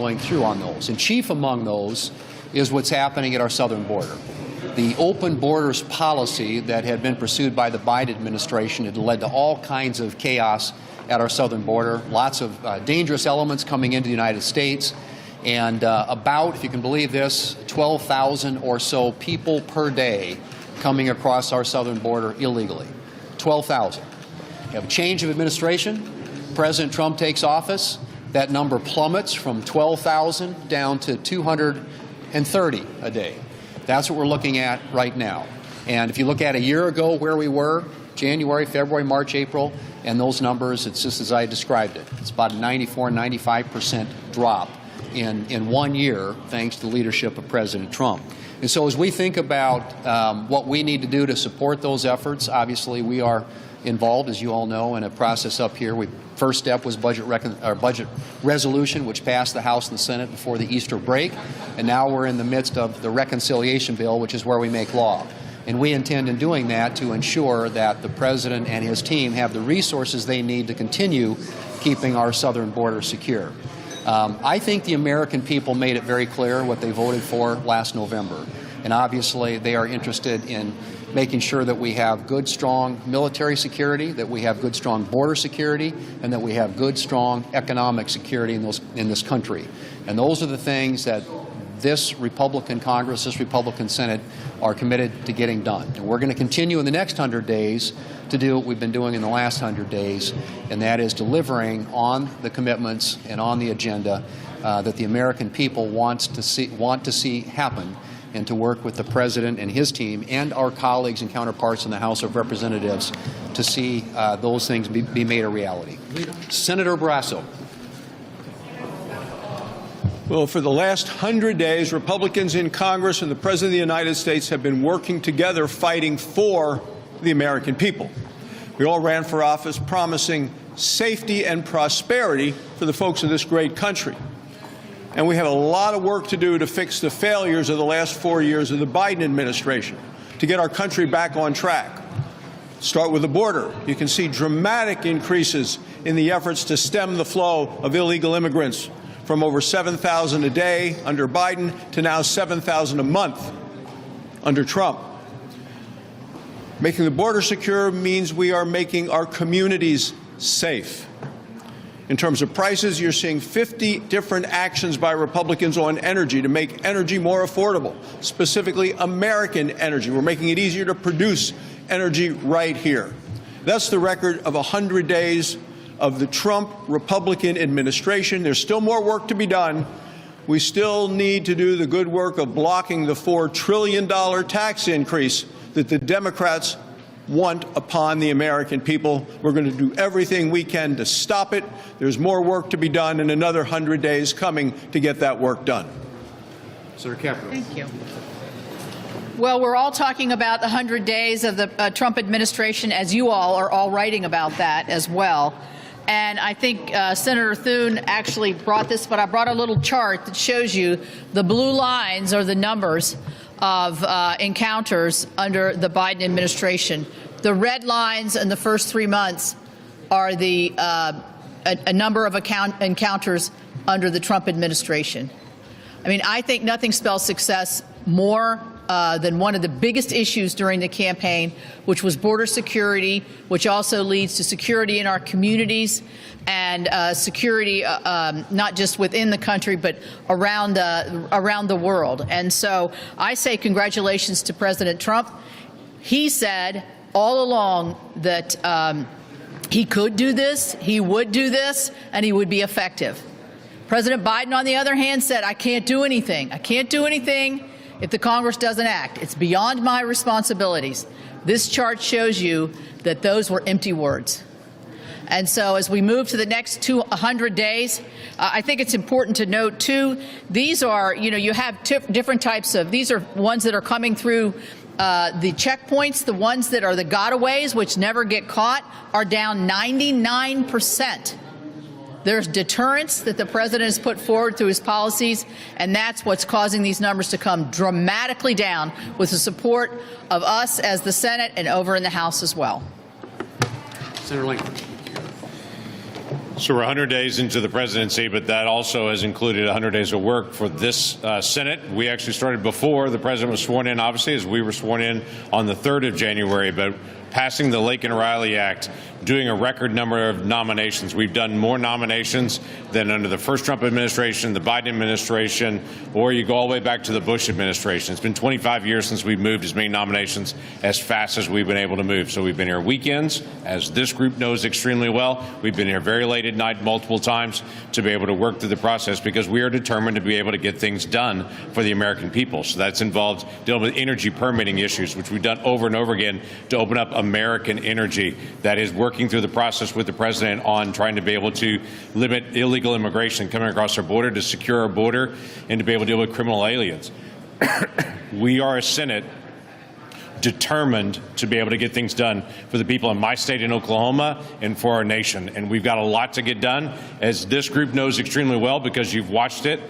following through on those. And chief among those is what's happening at our southern border. The open borders policy that had been pursued by the Biden administration had led to all kinds of chaos at our southern border, lots of dangerous elements coming into the United States, and about, if you can believe this, 12,000 or so people per day coming across our southern border illegally. 12,000. You have a change of administration. President Trump takes office. That number plummets from 12,000 down to 230 a day. That's what we're looking at right now. And if you look at a year ago where we were, January, February, March, April, and those numbers, it's just as I described it. It's about a 94, 95% drop in 1 year, thanks to the leadership of President Trump. And so as we think about what we need to do to support those efforts, obviously we are involved, as you all know, in a process up here. First step was budget resolution, which passed the House and the Senate before the Easter break, and now we're in the midst of the reconciliation bill, which is where we make law. And we intend in doing that to ensure that the President and his team have the resources they need to continue keeping our southern border secure. I think the American people made it very clear what they voted for last November. And obviously they are interested in making sure that we have good, strong military security, that we have good, strong border security, and that we have good, strong economic security in this country. And those are the things that this Republican Congress, this Republican Senate are committed to getting done. And we're going to continue in the next 100 days to do what we've been doing in the last 100 days, and that is delivering on the commitments and on the agenda that the American people want to see happen, and to work with the President and his team and our colleagues and counterparts in the House of Representatives to see those things be made a reality. Senator Barrasso. Well, for the last 100 days, Republicans in Congress and the President of the United States have been working together, fighting for the American people. We all ran for office promising safety and prosperity for the folks of this great country. And we have a lot of work to do to fix the failures of the last 4 years of the Biden administration, to get our country back on track. Start with the border. You can see dramatic increases in the efforts to stem the flow of illegal immigrants, from over 7,000 a day under Biden to now 7,000 a month under Trump. Making the border secure means we are making our communities safe. In terms of prices, you're seeing 50 different actions by Republicans on energy to make energy more affordable, specifically American energy. We're making it easier to produce energy right here. That's the record of 100 days of the Trump Republican administration. There's still more work to be done. We still need to do the good work of blocking the $4 trillion tax increase that the Democrats want upon the American people. We're going to do everything we can to stop it. There's more work to be done, and another 100 days coming to get that work done. Senator Capito. Thank you. Well, we're all talking about the 100 days of the Trump administration, as you all are all writing about that as well. And I think Senator Thune actually brought this, but I brought a little chart that shows you the blue lines are the numbers of encounters under the Biden administration. The red lines in the first 3 months are the a number of encounters under the Trump administration. I mean, I think nothing spells success more than one of the biggest issues during the campaign, which was border security, which also leads to security in our communities and security not just within the country, but around the world. And so I say congratulations to President Trump. He said all along that he could do this, he would do this, and he would be effective. President Biden, on the other hand, said, I can't do anything. I can't do anything if the Congress doesn't act. It's beyond my responsibilities. This chart shows you that those were empty words. And so as we move to the next 100 days, I think it's important to note, too, these are, you have different types of, these are ones that are coming through the checkpoints. The ones that are the gotaways, which never get caught, are down 99%. There's deterrence that the president has put forward through his policies, and that's what's causing these numbers to come dramatically down with the support of us as the Senate and over in the House as well. Senator Lincoln. So we're 100 days into the presidency, but that also has included 100 days of work for this Senate. We actually started before the president was sworn in, obviously, as we were sworn in on the 3rd of January, but passing the Laken Riley Act, doing a record number of nominations. We've done more nominations than under the first Trump administration, the Biden administration, or you go all the way back to the Bush administration. It's been 25 years since we've moved as many nominations as fast as we've been able to move. So we've been here weekends, as this group knows extremely well. We've been here very late at night multiple times to be able to work through the process because we are determined to be able to get things done for the American people. So that's involved dealing with energy permitting issues, which we've done over and over again to open up American energy. That is working through the process with the president on trying to be able to limit illegal immigration coming across our border, to secure our border, and to be able to deal with criminal aliens. We are a Senate determined to be able to get things done for the people in my state in Oklahoma and for our nation. And we've got a lot to get done, as this group knows extremely well because you've watched it.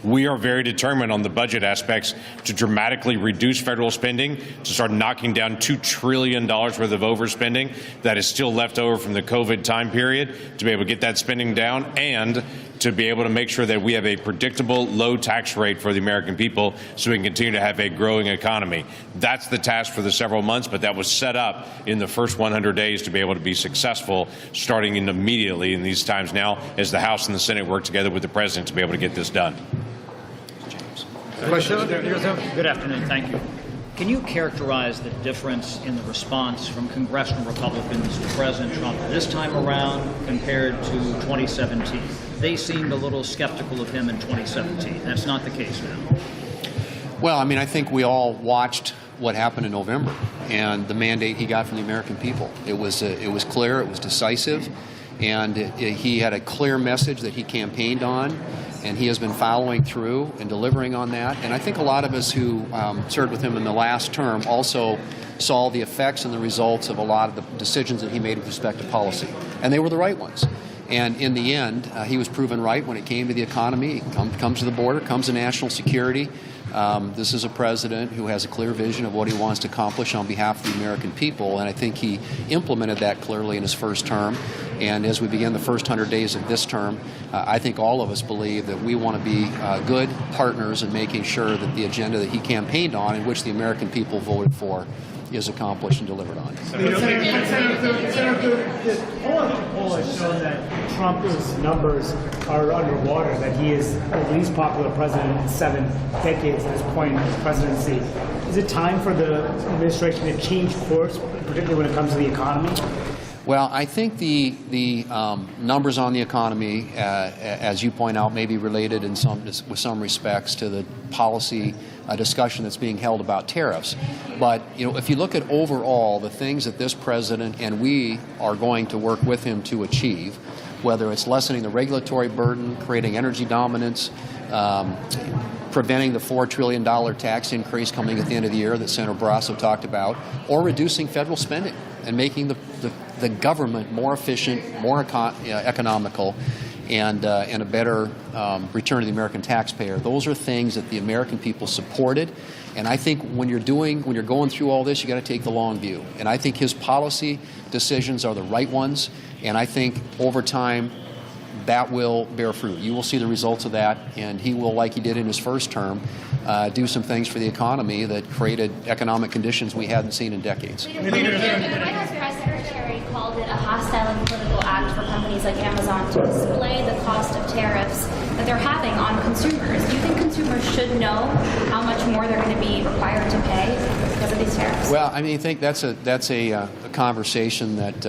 We are very determined on the budget aspects to dramatically reduce federal spending, to start knocking down $2 trillion worth of overspending that is still left over from the COVID time period, to be able to get that spending down, and to be able to make sure that we have a predictable low tax rate for the American people so we can continue to have a growing economy. That's the task for the several months, but that was set up in the first 100 days to be able to be successful, starting immediately in these times now as the House and the Senate work together with the president to be able to get this done. Good afternoon. Thank you. Can you characterize the difference in the response from congressional Republicans to President Trump this time around compared to 2017? They seemed a little skeptical of him in 2017. That's not the case now. Well, I mean, I think we all watched what happened in November and the mandate he got from the American people. It was clear, it was decisive, and he had a clear message that he campaigned on, and he has been following through and delivering on that. And I think a lot of us who served with him in the last term also saw the effects and the results of a lot of the decisions that he made with respect to policy, and they were the right ones. And in the end, he was proven right when it came to the economy. It comes to the border, comes to national security. This is a president who has a clear vision of what he wants to accomplish on behalf of the American people, and I think he implemented that clearly in his first term. And as we begin the first 100 days of this term, I think all of us believe that we want to be good partners in making sure that the agenda that he campaigned on, and which the American people voted for, is accomplished and delivered on. Senator, the poll has shown that Trump's numbers are underwater, that he is the least popular president in 7 decades at this point in his presidency. Is it time for the administration to change course, particularly when it comes to the economy? Well, I think the numbers on the economy, as you point out, may be related with some respects to the policy discussion that's being held about tariffs. But if you look at overall the things that this president and we are going to work with him to achieve, whether it's lessening the regulatory burden, creating energy dominance, preventing the $4 trillion tax increase coming at the end of the year that Senator Barrasso talked about, or reducing federal spending and making the government more efficient, more economical, and a better return to the American taxpayer. Those are things that the American people supported. And I think when you're going through all this, you got to take the long view. And I think his policy decisions are the right ones. And I think over time, that will bear fruit. You will see the results of that, and he will, like he did in his first term, do some things for the economy that created economic conditions we hadn't seen in decades. The White House press secretary called it a hostile and political act for companies like Amazon to display the cost of tariffs that they're having on consumers. Do you think consumers should know how much more they're going to be required to pay because of these tariffs? Well, I mean, I think that's a conversation that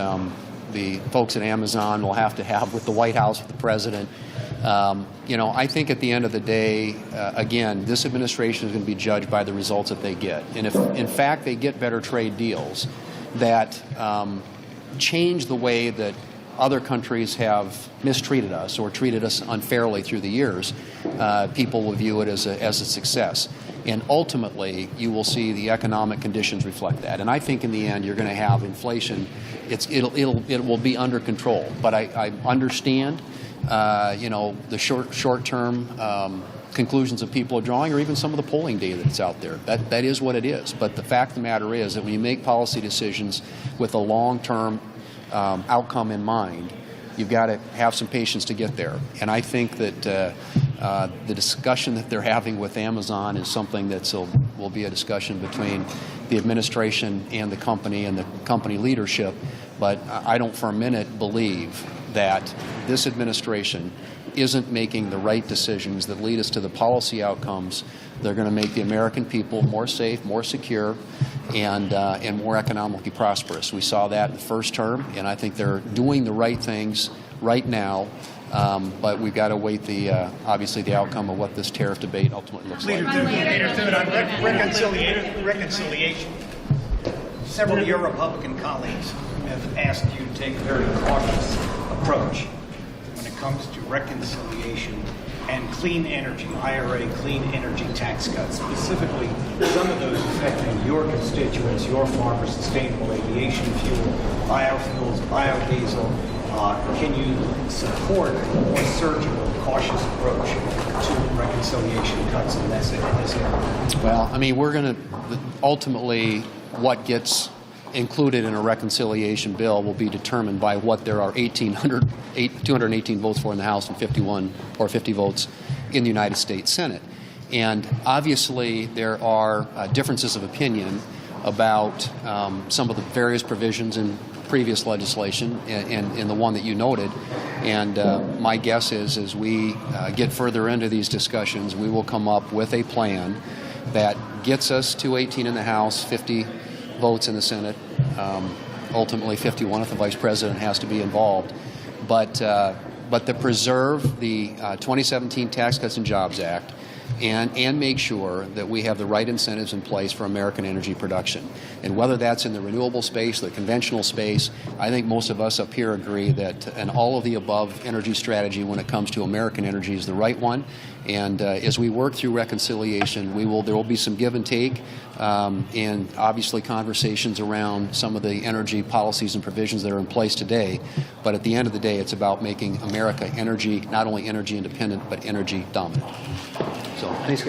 the folks at Amazon will have to have with the White House, with the president. I think at the end of the day, again, this administration is going to be judged by the results that they get. And if, in fact, they get better trade deals that change the way that other countries have mistreated us or treated us unfairly through the years, people will view it as a success. And ultimately, you will see the economic conditions reflect that. And I think in the end, you're going to have inflation. It will be under control. But I understand, the short-term conclusions that people are drawing, or even some of the polling data that's out there. That is what it is. But the fact of the matter is that when you make policy decisions with a long-term outcome in mind, you've got to have some patience to get there. And I think that the discussion that they're having with Amazon is something that will be a discussion between the administration and the company leadership. But I don't for a minute believe that this administration isn't making the right decisions that lead us to the policy outcomes that are going to make the American people more safe, more secure, and more economically prosperous. We saw that in the first term, and I think they're doing the right things right now. But we've got to wait obviously the outcome of what this tariff debate ultimately looks like. Leader Thune, on reconciliation. Several of your Republican colleagues have asked you to take a very cautious approach when it comes to reconciliation and clean energy, IRA clean energy tax cuts, specifically some of those affecting your constituents, your farmers, sustainable aviation fuel, biofuels, biodiesel. Can you support a more surgical, cautious approach to reconciliation cuts in this area? Well, I mean, we're going to ultimately what gets included in a reconciliation bill will be determined by what there are 218 votes for in the House and 51 or 50 votes in the United States Senate. And obviously there are differences of opinion about some of the various provisions in previous legislation and the one that you noted. And my guess is as we get further into these discussions, we will come up with a plan that gets us to 18 in the House, 50 votes in the Senate, ultimately 51 if the Vice President has to be involved. But to preserve the 2017 Tax Cuts and Jobs Act and make sure that we have the right incentives in place for American energy production. And whether that's in the renewable space, the conventional space, I think most of us up here agree that an all-of-the-above energy strategy when it comes to American energy is the right one. And as we work through reconciliation, there will be some give and take, and obviously conversations around some of the energy policies and provisions that are in place today. But at the end of the day, it's about making America not only energy independent, but energy dominant. So, thanks, guys.